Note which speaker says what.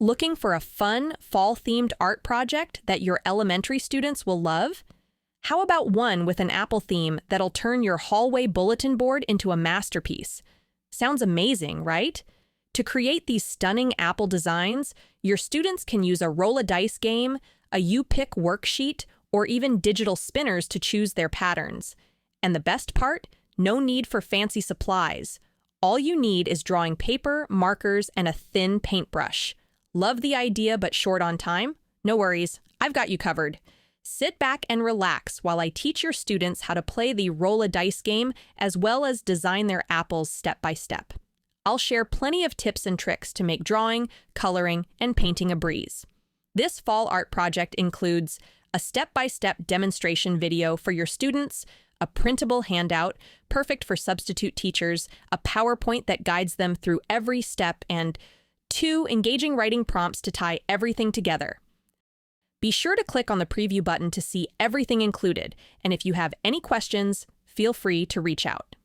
Speaker 1: Looking for a fun, fall-themed art project that your elementary students will love? How about one with an apple theme that'll turn your hallway bulletin board into a masterpiece? Sounds amazing, right? To create these stunning apple designs, your students can use a roll-a-dice game, a you-pick worksheet, or even digital spinners to choose their patterns. And the best part? No need for fancy supplies. All you need is drawing paper, markers, and a thin paintbrush. Love the idea but short on time? No worries, I've got you covered. Sit back and relax while I teach your students how to play the roll-a-dice game as well as design their apples step by step. I'll share plenty of tips and tricks to make drawing, coloring, and painting a breeze. This fall art project includes a step-by-step demonstration video for your students, a printable handout, perfect for substitute teachers, a PowerPoint that guides them through every step, and 2 engaging writing prompts to tie everything together. Be sure to click on the preview button to see everything included, and if you have any questions, feel free to reach out.